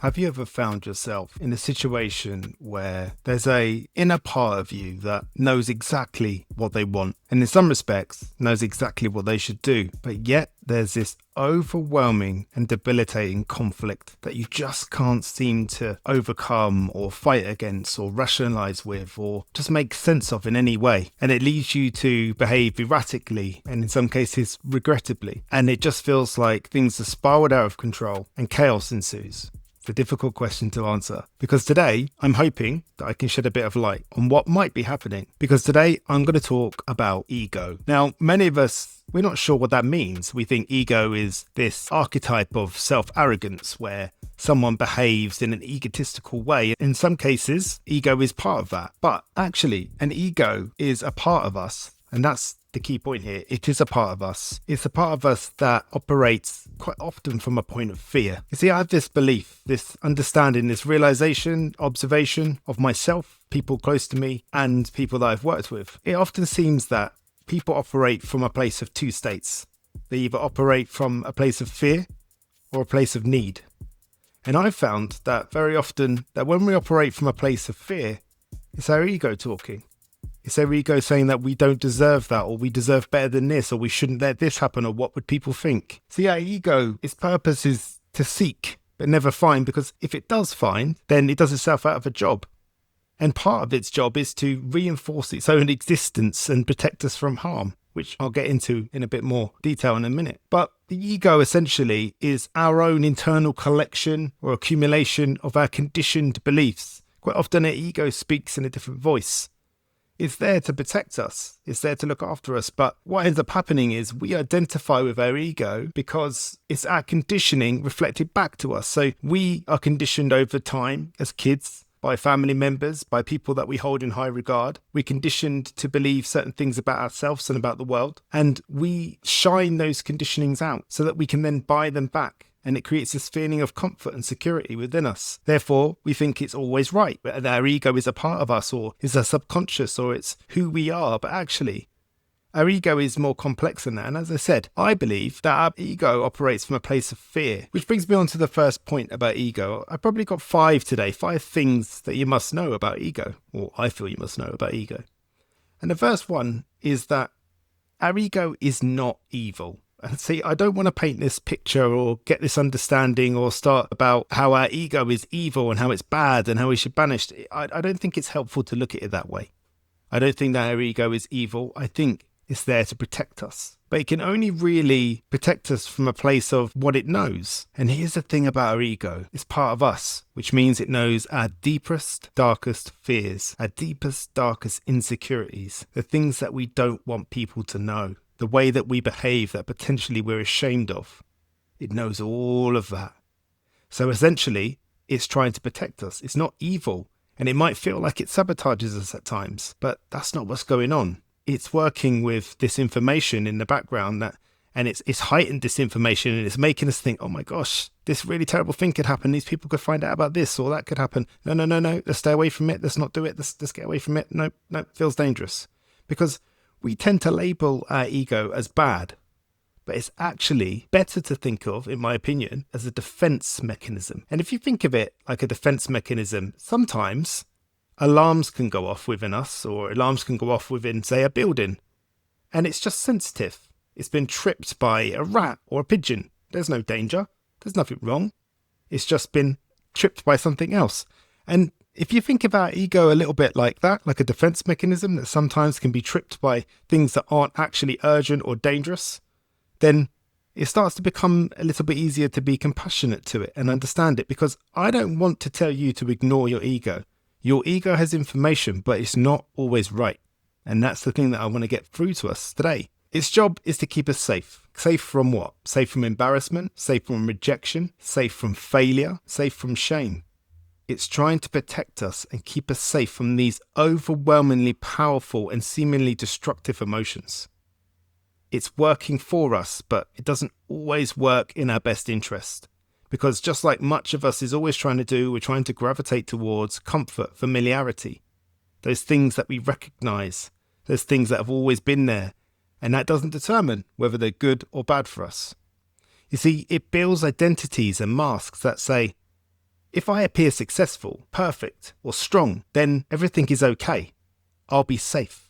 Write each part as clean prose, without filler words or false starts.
Have you ever found yourself in a situation where there's a inner part of you that knows exactly what they want and in some respects knows exactly what they should do, but yet there's this overwhelming and debilitating conflict that you just can't seem to overcome or fight against or rationalize with or just make sense of in any way, and it leads you to behave erratically and in some cases regrettably, and it just feels like things are spiraled out of control and chaos ensues? A difficult question to answer, because today I'm hoping that I can shed a bit of light on what might be happening, because today I'm going to talk about ego. Now, many of us, we're not sure what that means. We think ego is this archetype of self-arrogance where someone behaves in an egotistical way. In some cases, ego is part of that, but actually an ego is a part of us, and that's the key point here. It is a part of us. It's a part of us that operates quite often from a point of fear. You see, I have this belief, this understanding, this realization, observation of myself, people close to me, and people that I've worked with. It often seems that people operate from a place of two states. They either operate from a place of fear or a place of need. And I've found that very often that when we operate from a place of fear, it's our ego talking. It's our ego saying that we don't deserve that, or we deserve better than this, or we shouldn't let this happen, or what would people think? See, our ego, its purpose is to seek, but never find, because if it does find, then it does itself out of a job. And part of its job is to reinforce its own existence and protect us from harm, which I'll get into in a bit more detail in a minute. But the ego essentially is our own internal collection or accumulation of our conditioned beliefs. Quite often our ego speaks in a different voice. It's there to protect us. It's there to look after us. But what ends up happening is we identify with our ego because it's our conditioning reflected back to us. So we are conditioned over time as kids by family members, by people that we hold in high regard. We're conditioned to believe certain things about ourselves and about the world. And we shine those conditionings out so that we can then buy them back. And it creates this feeling of comfort and security within us. Therefore, we think it's always right, that our ego is a part of us, or is a subconscious, or it's who we are. But actually, our ego is more complex than that. And as I said, I believe that our ego operates from a place of fear. Which brings me on to the first point about ego. I probably got 5 today, 5 things that you must know about ego, or I feel you must know about ego. And the first one is that our ego is not evil. And see, I don't want to paint this picture or get this understanding or start about how our ego is evil and how it's bad and how we should banish it. I don't think it's helpful to look at it that way. I don't think that our ego is evil. I think it's there to protect us. But it can only really protect us from a place of what it knows. And here's the thing about our ego. It's part of us, which means it knows our deepest, darkest fears, our deepest, darkest insecurities, the things that we don't want people to know. The way that we behave that potentially we're ashamed of. It knows all of that. So essentially, it's trying to protect us. It's not evil, and it might feel like it sabotages us at times, but that's not what's going on. It's working with this information in the background and it's heightened this information, and it's making us think, oh my gosh, this really terrible thing could happen. These people could find out about this, or that could happen. No, let's stay away from it. Let's not do it. Let's get away from it. No, feels dangerous. Because we tend to label our ego as bad, but it's actually better to think of, in my opinion, as a defense mechanism. And if you think of it like a defense mechanism, sometimes alarms can go off within us, or alarms can go off within, say, a building, and it's just sensitive. It's been tripped by a rat or a pigeon. There's no danger. There's nothing wrong. It's just been tripped by something else. And if you think about ego a little bit like that, like a defense mechanism that sometimes can be tripped by things that aren't actually urgent or dangerous, then it starts to become a little bit easier to be compassionate to it and understand it, because I don't want to tell you to ignore your ego. Your ego has information, but it's not always right. And that's the thing that I want to get through to us today. Its job is to keep us safe. Safe from what? Safe from embarrassment, safe from rejection, safe from failure, safe from shame. It's trying to protect us and keep us safe from these overwhelmingly powerful and seemingly destructive emotions. It's working for us, but it doesn't always work in our best interest. Because just like much of us is always trying to do, we're trying to gravitate towards comfort, familiarity. Those things that we recognize, those things that have always been there. And that doesn't determine whether they're good or bad for us. You see, it builds identities and masks that say, If I appear successful, perfect, or strong, then everything is okay. I'll be safe.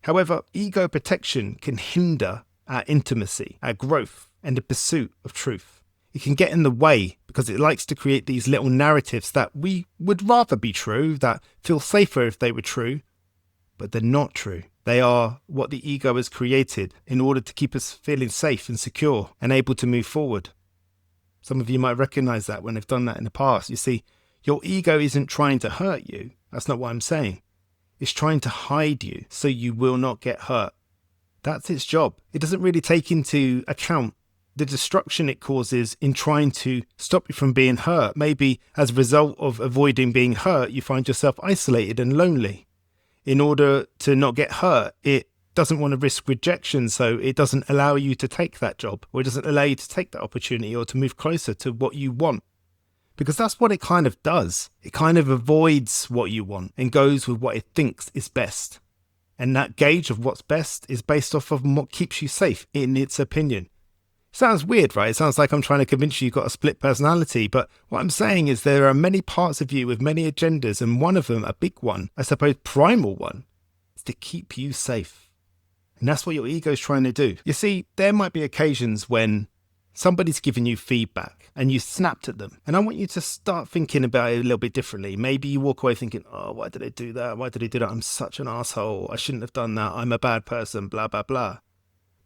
However, ego protection can hinder our intimacy, our growth, and the pursuit of truth. It can get in the way because it likes to create these little narratives that we would rather be true, that feel safer if they were true, but they're not true. They are what the ego has created in order to keep us feeling safe and secure and able to move forward. Some of you might recognize that when they've done that in the past. You see, your ego isn't trying to hurt you. That's not what I'm saying. It's trying to hide you so you will not get hurt. That's its job. It doesn't really take into account the destruction it causes in trying to stop you from being hurt. Maybe as a result of avoiding being hurt, you find yourself isolated and lonely. In order to not get hurt, it doesn't want to risk rejection, so it doesn't allow you to take that job, or it doesn't allow you to take that opportunity or to move closer to what you want. Because that's what it kind of does. It kind of avoids what you want and goes with what it thinks is best. And that gauge of what's best is based off of what keeps you safe in its opinion. Sounds weird, right? It sounds like I'm trying to convince you you've got a split personality, but what I'm saying is there are many parts of you with many agendas, and one of them, a big one, I suppose primal one, is to keep you safe. And that's what your ego is trying to do. You see, there might be occasions when somebody's giving you feedback and you snapped at them. And I want you to start thinking about it a little bit differently. Maybe you walk away thinking, oh, why did I do that? Why did I do that? I'm such an asshole. I shouldn't have done that. I'm a bad person, blah, blah, blah.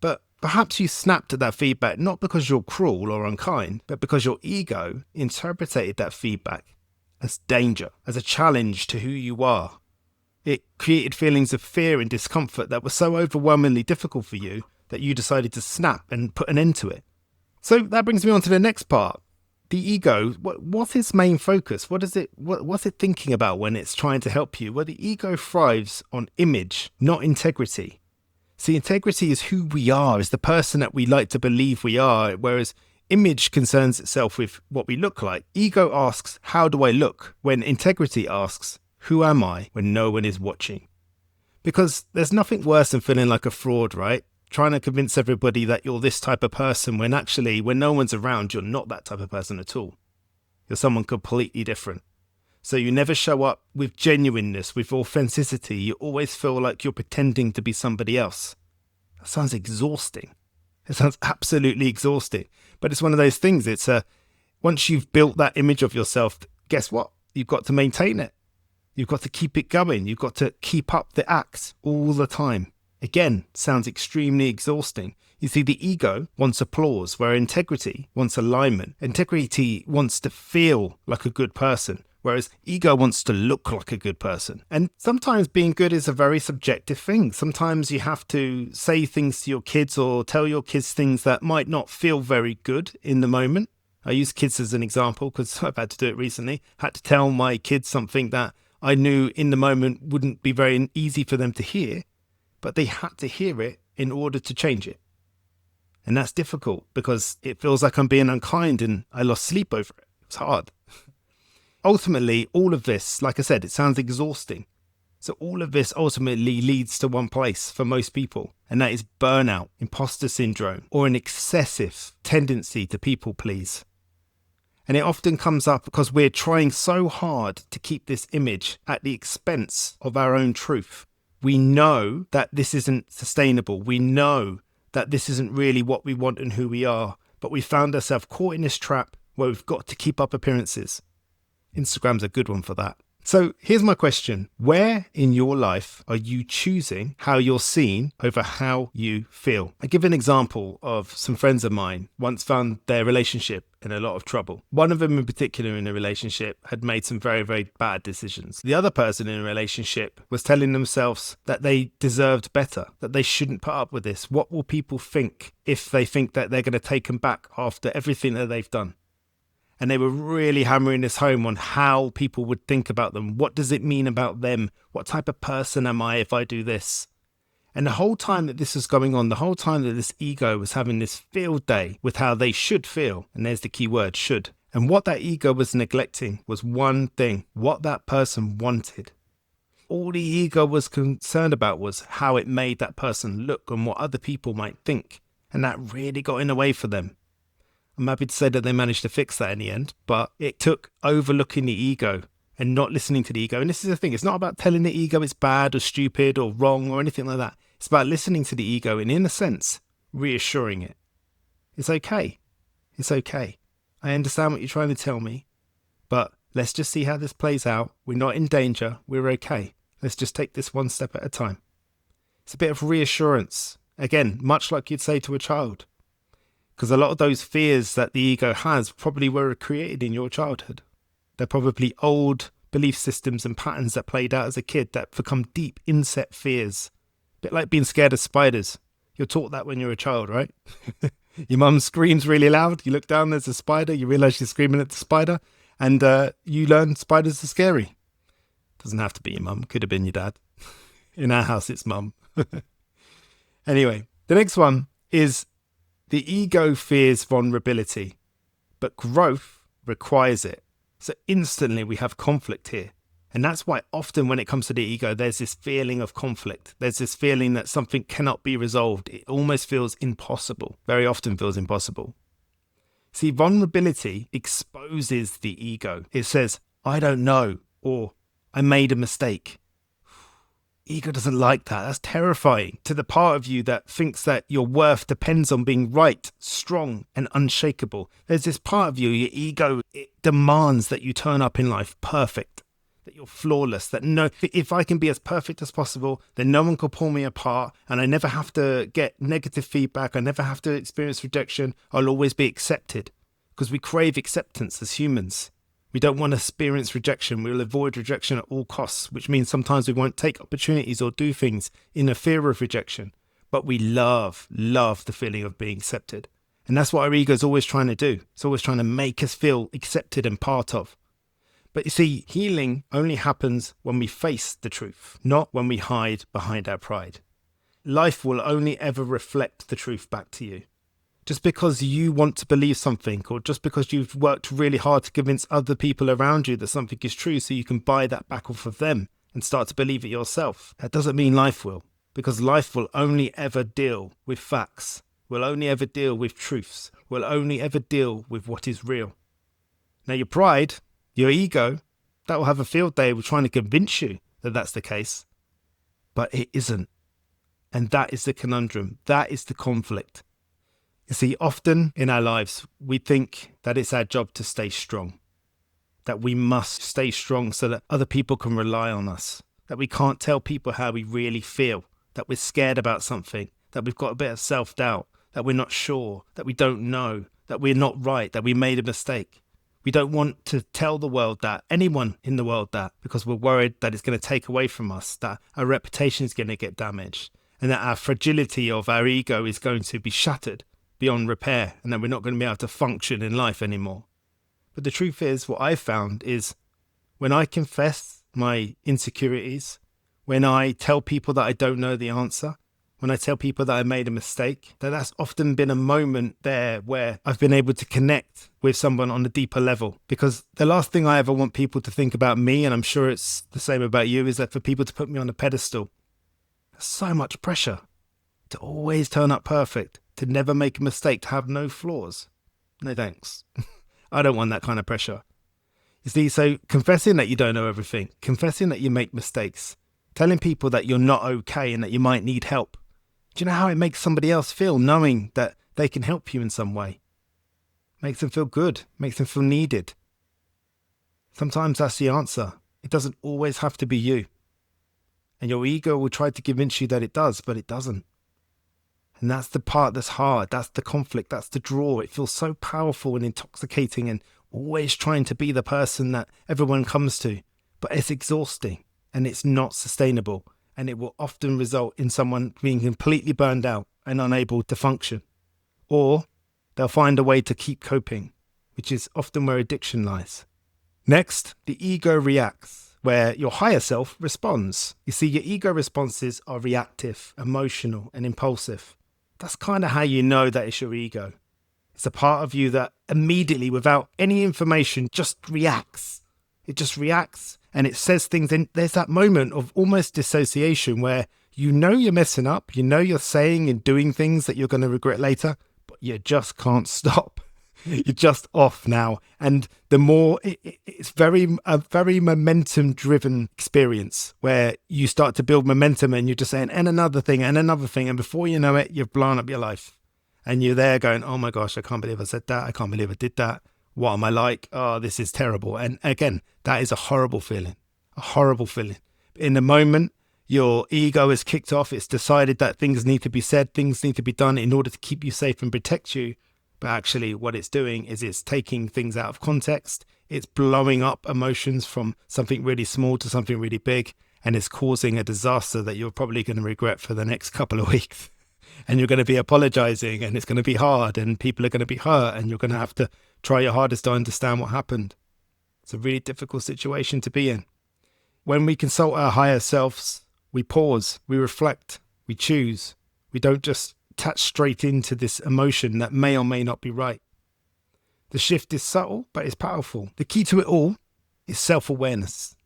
But perhaps you snapped at that feedback not because you're cruel or unkind, but because your ego interpreted that feedback as danger, as a challenge to who you are. It created feelings of fear and discomfort that were so overwhelmingly difficult for you that you decided to snap and put an end to it. So that brings me on to the next part. The ego, what's its main focus? What's it thinking about when it's trying to help you? Well, the ego thrives on image, not integrity. See, integrity is who we are, is the person that we like to believe we are, whereas image concerns itself with what we look like. Ego asks, how do I look? When integrity asks, who am I when no one is watching? Because there's nothing worse than feeling like a fraud, right? Trying to convince everybody that you're this type of person when actually, when no one's around, you're not that type of person at all. You're someone completely different. So you never show up with genuineness, with authenticity. You always feel like you're pretending to be somebody else. That sounds exhausting. It sounds absolutely exhausting. But it's one of those things. Once you've built that image of yourself, guess what? You've got to maintain it. You've got to keep it going. You've got to keep up the act all the time. Again, sounds extremely exhausting. You see, the ego wants applause, where integrity wants alignment. Integrity wants to feel like a good person, whereas ego wants to look like a good person. And sometimes being good is a very subjective thing. Sometimes you have to say things to your kids or tell your kids things that might not feel very good in the moment. I use kids as an example because I've had to do it recently. Had to tell my kids something that I knew in the moment wouldn't be very easy for them to hear, but they had to hear it in order to change it. And that's difficult because it feels like I'm being unkind and I lost sleep over it. It's hard. Ultimately, all of this, like I said, it sounds exhausting. So all of this ultimately leads to one place for most people, and that is burnout, imposter syndrome, or an excessive tendency to people please. And it often comes up because we're trying so hard to keep this image at the expense of our own truth. We know that this isn't sustainable. We know that this isn't really what we want and who we are, but we found ourselves caught in this trap where we've got to keep up appearances. Instagram's a good one for that. So here's my question. Where in your life are you choosing how you're seen over how you feel? I give an example of some friends of mine once found their relationship in a lot of trouble. One of them in particular in a relationship had made some very, very bad decisions. The other person in a relationship was telling themselves that they deserved better, that they shouldn't put up with this. What will people think if they think that they're going to take them back after everything that they've done? And they were really hammering this home on how people would think about them. What does it mean about them? What type of person am I if I do this? And the whole time that this was going on, the whole time that this ego was having this field day with how they should feel, and there's the key word, should. And what that ego was neglecting was one thing, what that person wanted. All the ego was concerned about was how it made that person look and what other people might think. And that really got in the way for them. I'm happy to say that they managed to fix that in the end, but it took overlooking the ego and not listening to the ego. And this is the thing, it's not about telling the ego it's bad or stupid or wrong or anything like that. It's about listening to the ego and, in a sense, reassuring it. It's okay. It's okay. I understand what you're trying to tell me, but let's just see how this plays out. We're not in danger. We're okay. Let's just take this one step at a time. It's a bit of reassurance. Again, much like you'd say to a child. Because a lot of those fears that the ego has probably were created in your childhood. They're probably old belief systems and patterns that played out as a kid that become deep inset fears. A bit like being scared of spiders. You're taught that when you're a child, right? Your mum screams really loud. You look down, there's a spider. You realise she's screaming at the spider. And you learn spiders are scary. Doesn't have to be your mum. Could have been your dad. In our house, it's mum. Anyway, the next one is the ego fears vulnerability, but growth requires it. So instantly we have conflict here. And that's why often when it comes to the ego, there's this feeling of conflict. There's this feeling that something cannot be resolved. It almost feels impossible. Very often feels impossible. See, vulnerability exposes the ego. It says, I don't know, or I made a mistake. Ego doesn't like that. That's terrifying to the part of you that thinks that your worth depends on being right, strong, and unshakable. There's this part of you, your ego, it demands that you turn up in life perfect, that you're flawless, that no, if I can be as perfect as possible, then no one can pull me apart, and I never have to get negative feedback, I never have to experience rejection, I'll always be accepted. Because we crave acceptance as humans. We don't want to experience rejection. We'll avoid rejection at all costs, which means sometimes we won't take opportunities or do things in a fear of rejection. But we love the feeling of being accepted. And that's what our ego is always trying to do. It's always trying to make us feel accepted and part of. But you see, healing only happens when we face the truth, not when we hide behind our pride. Life will only ever reflect the truth back to you. Just because you want to believe something, or just because you've worked really hard to convince other people around you that something is true so you can buy that back off of them and start to believe it yourself, that doesn't mean life will. Because life will only ever deal with facts, will only ever deal with truths, will only ever deal with what is real. Now your pride, your ego, that will have a field day with trying to convince you that that's the case. But it isn't. And that is the conundrum. That is the conflict. You see, often in our lives, we think that it's our job to stay strong, that we must stay strong so that other people can rely on us, that we can't tell people how we really feel, that we're scared about something, that we've got a bit of self-doubt, that we're not sure, that we don't know, that we're not right, that we made a mistake. We don't want to tell the world that, anyone in the world that, because we're worried that it's going to take away from us, that our reputation is going to get damaged, and that our fragility of our ego is going to be shattered beyond repair, and that we're not going to be able to function in life anymore. But the truth is, what I've found is when I confess my insecurities, when I tell people that I don't know the answer, when I tell people that I made a mistake, that's often been a moment there where I've been able to connect with someone on a deeper level. Because the last thing I ever want people to think about me, and I'm sure it's the same about you, is that for people to put me on a pedestal. There's so much pressure to always turn up perfect, to never make a mistake, to have no flaws. No thanks. I don't want that kind of pressure. You see, so confessing that you don't know everything, confessing that you make mistakes, telling people that you're not okay and that you might need help. Do you know how it makes somebody else feel knowing that they can help you in some way? Makes them feel good, makes them feel needed. Sometimes that's the answer. It doesn't always have to be you. And your ego will try to convince you that it does, but it doesn't. And that's the part that's hard. That's the conflict. That's the draw. It feels so powerful and intoxicating and always trying to be the person that everyone comes to. But it's exhausting and it's not sustainable. And it will often result in someone being completely burned out and unable to function. Or they'll find a way to keep coping, which is often where addiction lies. Next, the ego reacts, where your higher self responds. You see, your ego responses are reactive, emotional, and impulsive. That's kind of how you know that it's your ego. It's a part of you that immediately, without any information, just reacts. It just reacts and it says things. And there's that moment of almost dissociation where you know you're messing up, you know you're saying and doing things that you're going to regret later, but you just can't stop. You're just off now. And the more it's a very momentum driven experience where you start to build momentum and you're just saying, and another thing and another thing. And before you know it, you've blown up your life and you're there going, oh my gosh, I can't believe I said that. I can't believe I did that. What am I like? Oh, this is terrible. And again, that is a horrible feeling, In the moment, your ego is kicked off. It's decided that things need to be said, things need to be done in order to keep you safe and protect you. But actually what it's doing is it's taking things out of context. It's blowing up emotions from something really small to something really big. And it's causing a disaster that you're probably going to regret for the next couple of weeks. And you're going to be apologizing and it's going to be hard and people are going to be hurt and you're going to have to try your hardest to understand what happened. It's a really difficult situation to be in. When we consult our higher selves, we pause, we reflect, we choose. We don't just attach straight into this emotion that may or may not be right. The shift is subtle, but it's powerful. The key to it all is self-awareness.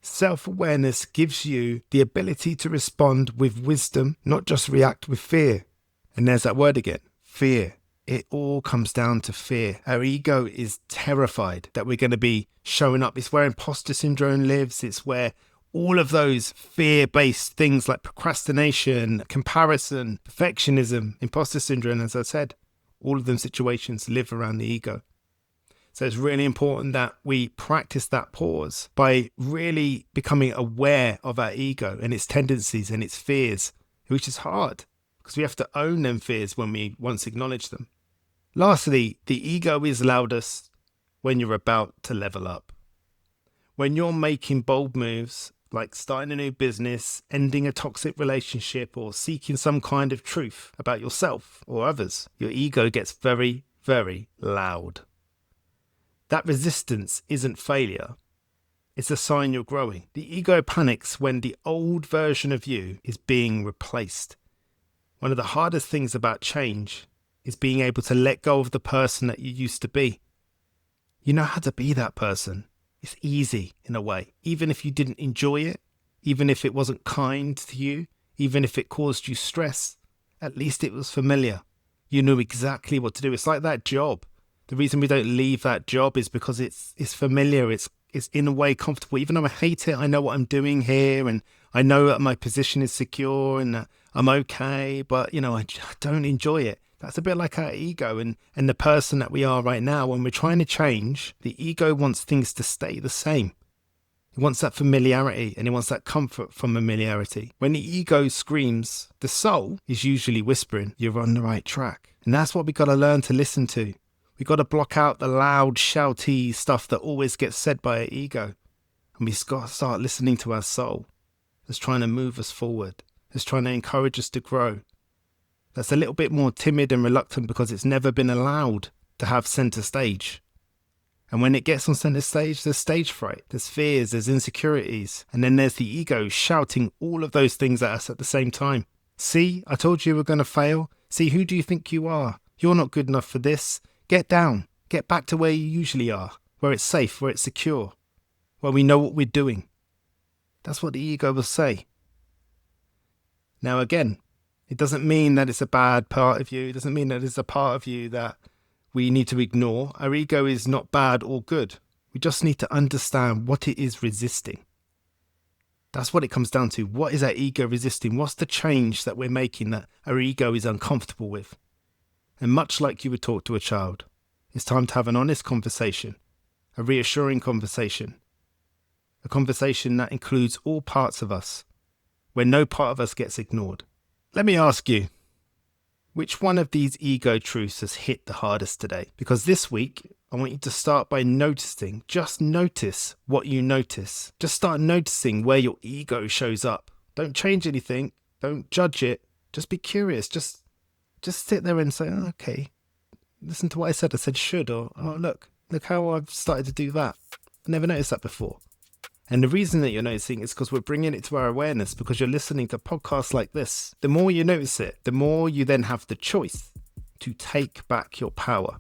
Self-awareness gives you the ability to respond with wisdom, not just react with fear. And there's that word again, fear. It all comes down to fear. Our ego is terrified that we're going to be showing up. It's where imposter syndrome lives. It's where all of those fear-based things like procrastination, comparison, perfectionism, imposter syndrome, as I said, all of them situations live around the ego. So it's really important that we practice that pause by really becoming aware of our ego and its tendencies and its fears, which is hard because we have to own them fears when we once acknowledge them. Lastly, the ego is loudest when you're about to level up. When you're making bold moves, like starting a new business, ending a toxic relationship, or seeking some kind of truth about yourself or others, your ego gets very, very loud. That resistance isn't failure. It's a sign you're growing. The ego panics when the old version of you is being replaced. One of the hardest things about change is being able to let go of the person that you used to be. You know how to be that person. It's easy in a way, even if you didn't enjoy it, even if it wasn't kind to you, even if it caused you stress, at least it was familiar. You knew exactly what to do. It's like that job. The reason we don't leave that job is because it's familiar. It's in a way comfortable. Even though I hate it, I know what I'm doing here and I know that my position is secure and that I'm okay, but I don't enjoy it. That's a bit like our ego and the person that we are right now. When we're trying to change, the ego wants things to stay the same. It wants that familiarity and it wants that comfort from familiarity. When the ego screams, the soul is usually whispering, you're on the right track. And that's what we got to learn to listen to. We got to block out the loud, shouty stuff that always gets said by our ego. And we got to start listening to our soul that's trying to move us forward, that's trying to encourage us to grow. That's a little bit more timid and reluctant because it's never been allowed to have center stage. And when it gets on center stage, there's stage fright, there's fears, there's insecurities, and then there's the ego shouting all of those things at us at the same time. See, I told you we're going to fail. See, who do you think you are? You're not good enough for this. Get down. Get back to where you usually are, where it's safe, where it's secure, where we know what we're doing. That's what the ego will say. Now again, it doesn't mean that it's a bad part of you. It doesn't mean that it's a part of you that we need to ignore. Our ego is not bad or good. We just need to understand what it is resisting. That's what it comes down to. What is our ego resisting? What's the change that we're making that our ego is uncomfortable with? And much like you would talk to a child, it's time to have an honest conversation, a reassuring conversation, a conversation that includes all parts of us, where no part of us gets ignored. Let me ask you, which one of these ego truths has hit the hardest today? Because this week, I want you to start by noticing. Just notice what you notice. Just start noticing where your ego shows up. Don't change anything. Don't judge it. Just be curious. Just sit there and say, oh, okay, listen to what I said. I said should, or oh, look how I've started to do that. I never noticed that before. And the reason that you're noticing is because we're bringing it to our awareness, because you're listening to podcasts like this. The more you notice it, the more you then have the choice to take back your power.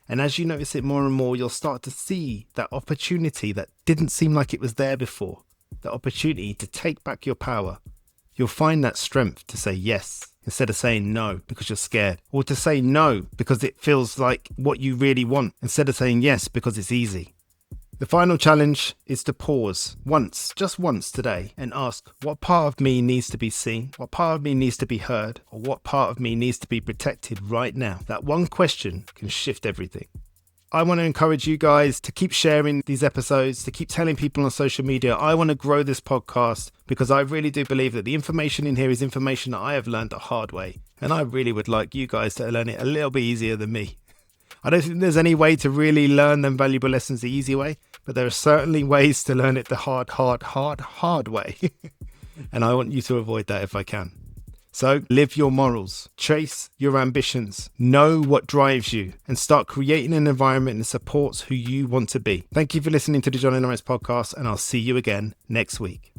And as you notice it more and more, you'll start to see that opportunity that didn't seem like it was there before, the opportunity to take back your power. You'll find that strength to say, yes, instead of saying no because you're scared, or to say no because it feels like what you really want instead of saying yes because it's easy. The final challenge is to pause once, just once today, and ask what part of me needs to be seen, what part of me needs to be heard, or what part of me needs to be protected right now. That one question can shift everything. I want to encourage you guys to keep sharing these episodes, to keep telling people on social media. I want to grow this podcast because I really do believe that the information in here is information that I have learned the hard way. And I really would like you guys to learn it a little bit easier than me. I don't think there's any way to really learn them valuable lessons the easy way, but there are certainly ways to learn it the hard way. And I want you to avoid that if I can. So live your morals, chase your ambitions, know what drives you, and start creating an environment that supports who you want to be. Thank you for listening to the John and Norris podcast, and I'll see you again next week.